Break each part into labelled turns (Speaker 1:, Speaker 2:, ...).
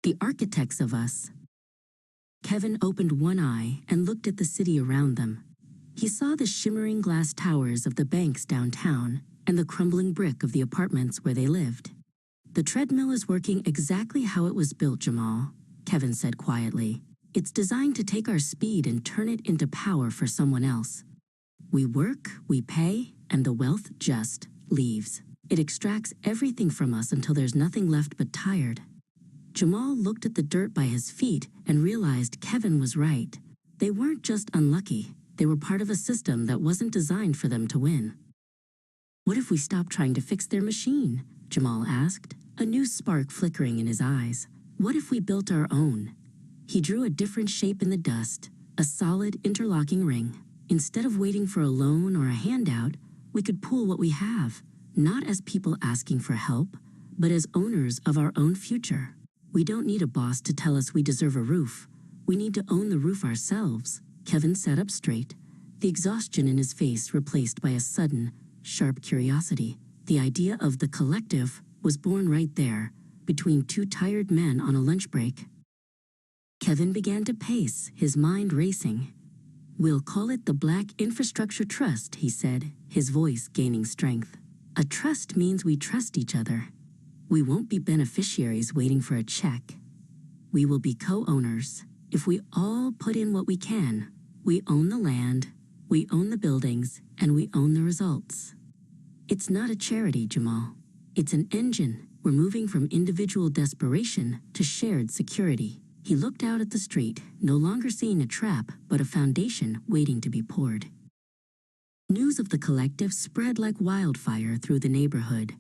Speaker 1: The architects of us. Kevin opened one eye and looked at the city around them. He saw the shimmering glass towers of the banks downtown and the crumbling brick of the apartments where they lived. The treadmill is working exactly how it was built, Jamal, Kevin said quietly. It's designed to take our speed and turn it into power for someone else. We work, we pay, and the wealth just leaves. It extracts everything from us until there's nothing left but tired. Jamal looked at the dirt by his feet and realized Kevin was right. They weren't just unlucky. They were part of a system that wasn't designed for them to win. What if we stopped trying to fix their machine? Jamal asked, a new spark flickering in his eyes. What if we built our own? He drew a different shape in the dust, a solid interlocking ring. Instead of waiting for a loan or a handout, we could pool what we have, not as people asking for help, but as owners of our own future. We don't need a boss to tell us we deserve a roof. We need to own the roof ourselves. Kevin sat up straight, the exhaustion in his face replaced by a sudden, sharp curiosity. The idea of the collective was born right there, between two tired men on a lunch break. Kevin began to pace, his mind racing. We'll call it the Black Infrastructure Trust, he said, his voice gaining strength. A trust means we trust each other. We won't be beneficiaries waiting for a check. We will be co-owners. If we all put in what we can, we own the land, we own the buildings, and we own the results. It's not a charity, Jamal. It's an engine. We're moving from individual desperation to shared security. He looked out at the street, no longer seeing a trap, but a foundation waiting to be poured. News of the collective spread like wildfire through the neighborhood.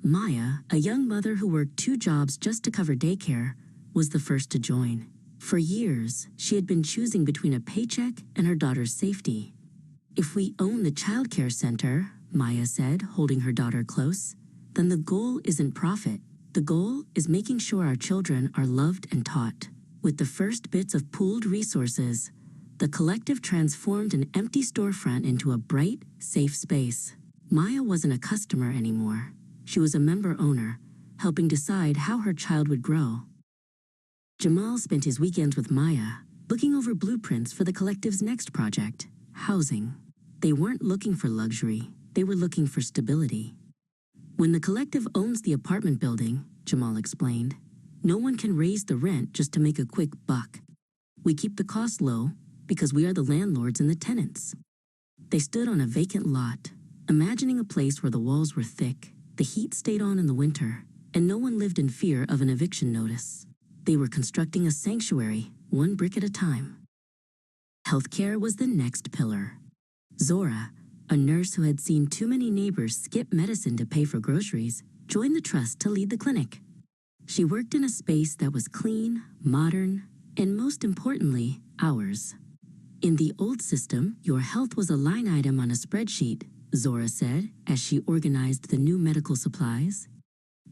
Speaker 1: Maya, a young mother who worked 2 jobs just to cover daycare, was the first to join. For years, she had been choosing between a paycheck and her daughter's safety. If we own the childcare center, Maya said, holding her daughter close, then the goal isn't profit. The goal is making sure our children are loved and taught. With the first bits of pooled resources, the collective transformed an empty storefront into a bright, safe space. Maya wasn't a customer anymore. She was a member owner, helping decide how her child would grow. Jamal spent his weekends with Maya, looking over blueprints for the collective's next project, housing. They weren't looking for luxury, they were looking for stability. When the collective owns the apartment building, Jamal explained, no one can raise the rent just to make a quick buck. We keep the cost low because we are the landlords and the tenants. They stood on a vacant lot, imagining a place where the walls were thick, the heat stayed on in the winter, and no one lived in fear of an eviction notice. They were constructing a sanctuary, one brick at a time. Healthcare was the next pillar. Zora, a nurse who had seen too many neighbors skip medicine to pay for groceries, joined the trust to lead the clinic. She worked in a space that was clean, modern, and most importantly, ours. In the old system, your health was a line item on a spreadsheet, Zora said as she organized the new medical supplies.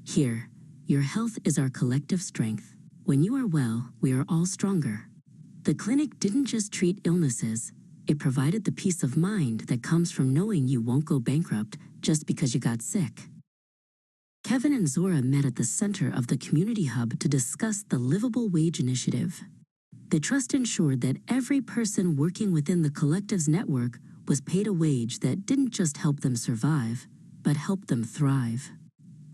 Speaker 1: Here, your health is our collective strength. When you are well, we are all stronger. The clinic didn't just treat illnesses, it provided the peace of mind that comes from knowing you won't go bankrupt just because you got sick. Kevin and Zora met at the center of the community hub to discuss the Livable Wage Initiative. The trust ensured that every person working within the collective's network was paid a wage that didn't just help them survive, but helped them thrive.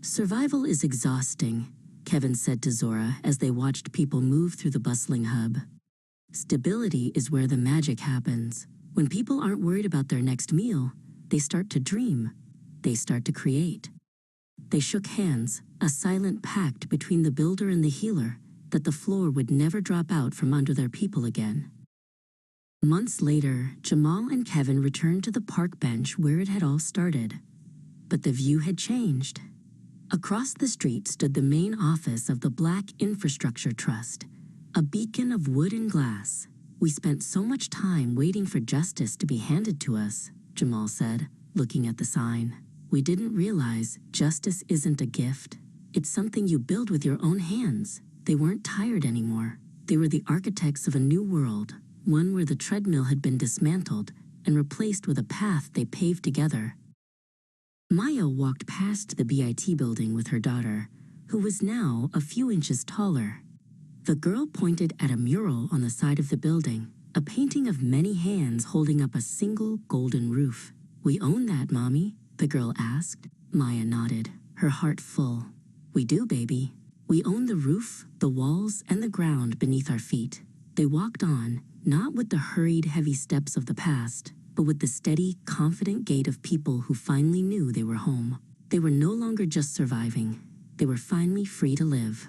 Speaker 1: Survival is exhausting, Kevin said to Zora as they watched people move through the bustling hub. Stability is where the magic happens. When people aren't worried about their next meal, they start to dream. They start to create. They shook hands, a silent pact between the builder and the healer, that the floor would never drop out from under their people again. Months later, Jamal and Kevin returned to the park bench where it had all started. But the view had changed. Across the street stood the main office of the Black Infrastructure Trust, a beacon of wood and glass. We spent so much time waiting for justice to be handed to us, Jamal said, looking at the sign. We didn't realize justice isn't a gift. It's something you build with your own hands. They weren't tired anymore. They were the architects of a new world, one where the treadmill had been dismantled and replaced with a path they paved together. Maya walked past the BIT building with her daughter, who was now a few inches taller. The girl pointed at a mural on the side of the building, a painting of many hands holding up a single golden roof. "We own that, Mommy?" the girl asked. Maya nodded, her heart full. "We do, baby. We own the roof, the walls, and the ground beneath our feet." They walked on, not with the hurried, heavy steps of the past, but with the steady, confident gait of people who finally knew they were home. They were no longer just surviving. They were finally free to live.